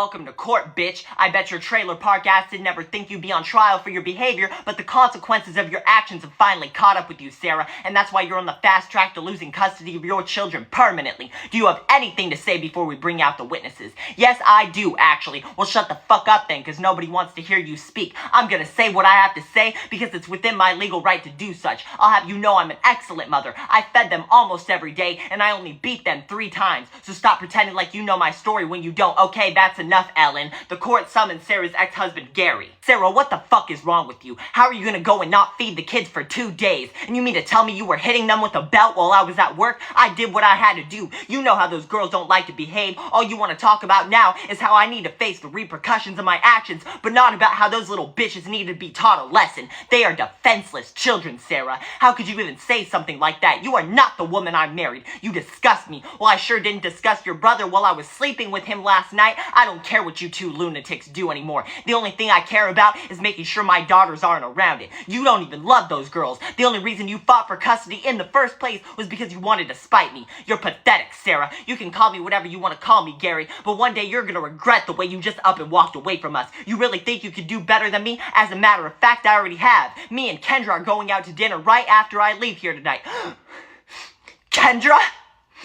Welcome to court, bitch. I bet your trailer park ass didn't ever think you'd be on trial for your behavior, but the consequences of your actions have finally caught up with you, Sarah, and that's why you're on the fast track to losing custody of your children permanently. Do you have anything to say before we bring out the witnesses? Yes, I do, actually. Well, shut the fuck up then, because nobody wants to hear you speak. I'm gonna say what I have to say because it's within my legal right to do such. I'll have you know I'm an excellent mother. I fed them almost every day, and I only beat them 3 times. So stop pretending like you know my story when you don't. Okay, that's enough, Ellen. The court summoned Sarah's ex-husband, Gary. Sarah, what the fuck is wrong with you? How are you gonna go and not feed the kids for 2 days? And you mean to tell me you were hitting them with a belt while I was at work? I did what I had to do. You know how those girls don't like to behave. All you want to talk about now is how I need to face the repercussions of my actions, but not about how those little bitches need to be taught a lesson. They are defenseless children, Sarah. How could you even say something like that? You are not the woman I married. You disgust me. Well, I sure didn't disgust your brother while I was sleeping with him last night. I don't care what you two lunatics do anymore. The only thing I care about is making sure my daughters aren't around it. You don't even love those girls. The only reason you fought for custody in the first place was because you wanted to spite me. You're pathetic, Sarah. You can call me whatever you want to call me, Gary, but one day you're gonna regret the way you just up and walked away from us. You really think you could do better than me? As a matter of fact, I already have. Me and Kendra are going out to dinner right after I leave here tonight. Kendra?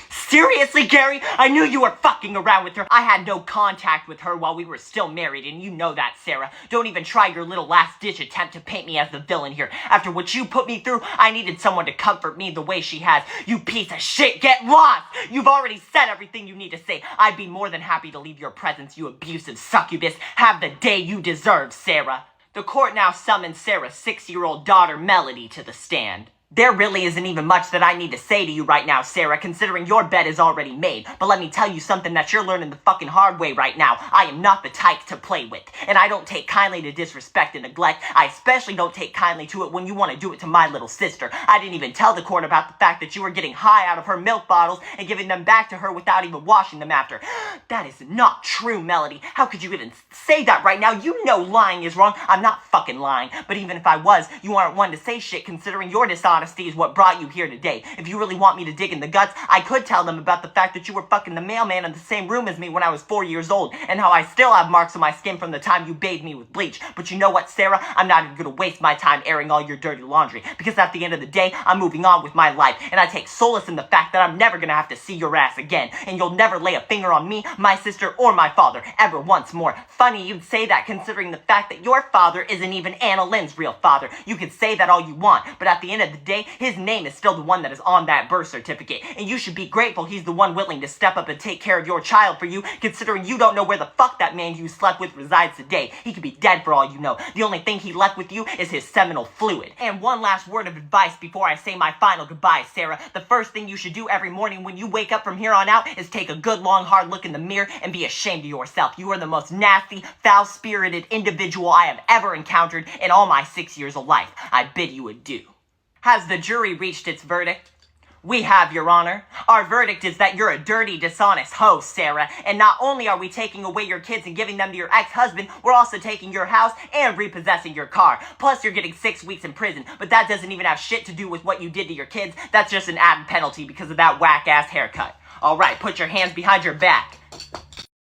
Seriously, Gary? I knew you were fucking around with her. I had no contact with her while we were still married, and you know that, Sarah. Don't even try your little last-ditch attempt to paint me as the villain here. After what you put me through, I needed someone to comfort me the way she has. You piece of shit, get lost! You've already said everything you need to say. I'd be more than happy to leave your presence, you abusive succubus. Have the day you deserve, Sarah. The court now summons Sarah's 6-year-old daughter, Melody, to the stand. There really isn't even much that I need to say to you right now, Sarah, considering your bed is already made. But let me tell you something that you're learning the fucking hard way right now. I am not the type to play with. And I don't take kindly to disrespect and neglect. I especially don't take kindly to it when you want to do it to my little sister. I didn't even tell the court about the fact that you were getting high out of her milk bottles and giving them back to her without even washing them after. That is not true, Melody. How could you even say that right now? You know lying is wrong. I'm not fucking lying. But even if I was, you aren't one to say shit considering your dishonesty is what brought you here today. If you really want me to dig in the guts, I could tell them about the fact that you were fucking the mailman in the same room as me when I was 4 years old, and how I still have marks on my skin from the time you bathed me with bleach. But you know what, Sarah? I'm not even gonna waste my time airing all your dirty laundry, because at the end of the day, I'm moving on with my life, and I take solace in the fact that I'm never gonna have to see your ass again, and you'll never lay a finger on me, my sister, or my father, ever once more. Funny you'd say that considering the fact that your father isn't even Anna Lynn's real father. You can say that all you want, but at the end of the day, his name is still the one that is on that birth certificate, and you should be grateful he's the one willing to step up and take care of your child for you, considering you don't know where the fuck that man you slept with resides today. He could be dead for all you know. The only thing he left with you is his seminal fluid. And one last word of advice before I say my final goodbye, Sarah. The first thing you should do every morning when you wake up from here on out is take a good long hard look in the mirror and be ashamed of yourself. You are the most nasty, foul-spirited individual I have ever encountered in all my 6 years of life. I bid you adieu. Has the jury reached its verdict? We have, Your Honor. Our verdict is that you're a dirty, dishonest hoe, Sarah. And not only are we taking away your kids and giving them to your ex-husband, we're also taking your house and repossessing your car. Plus, you're getting 6 weeks in prison. But that doesn't even have shit to do with what you did to your kids. That's just an added penalty because of that whack-ass haircut. All right, put your hands behind your back.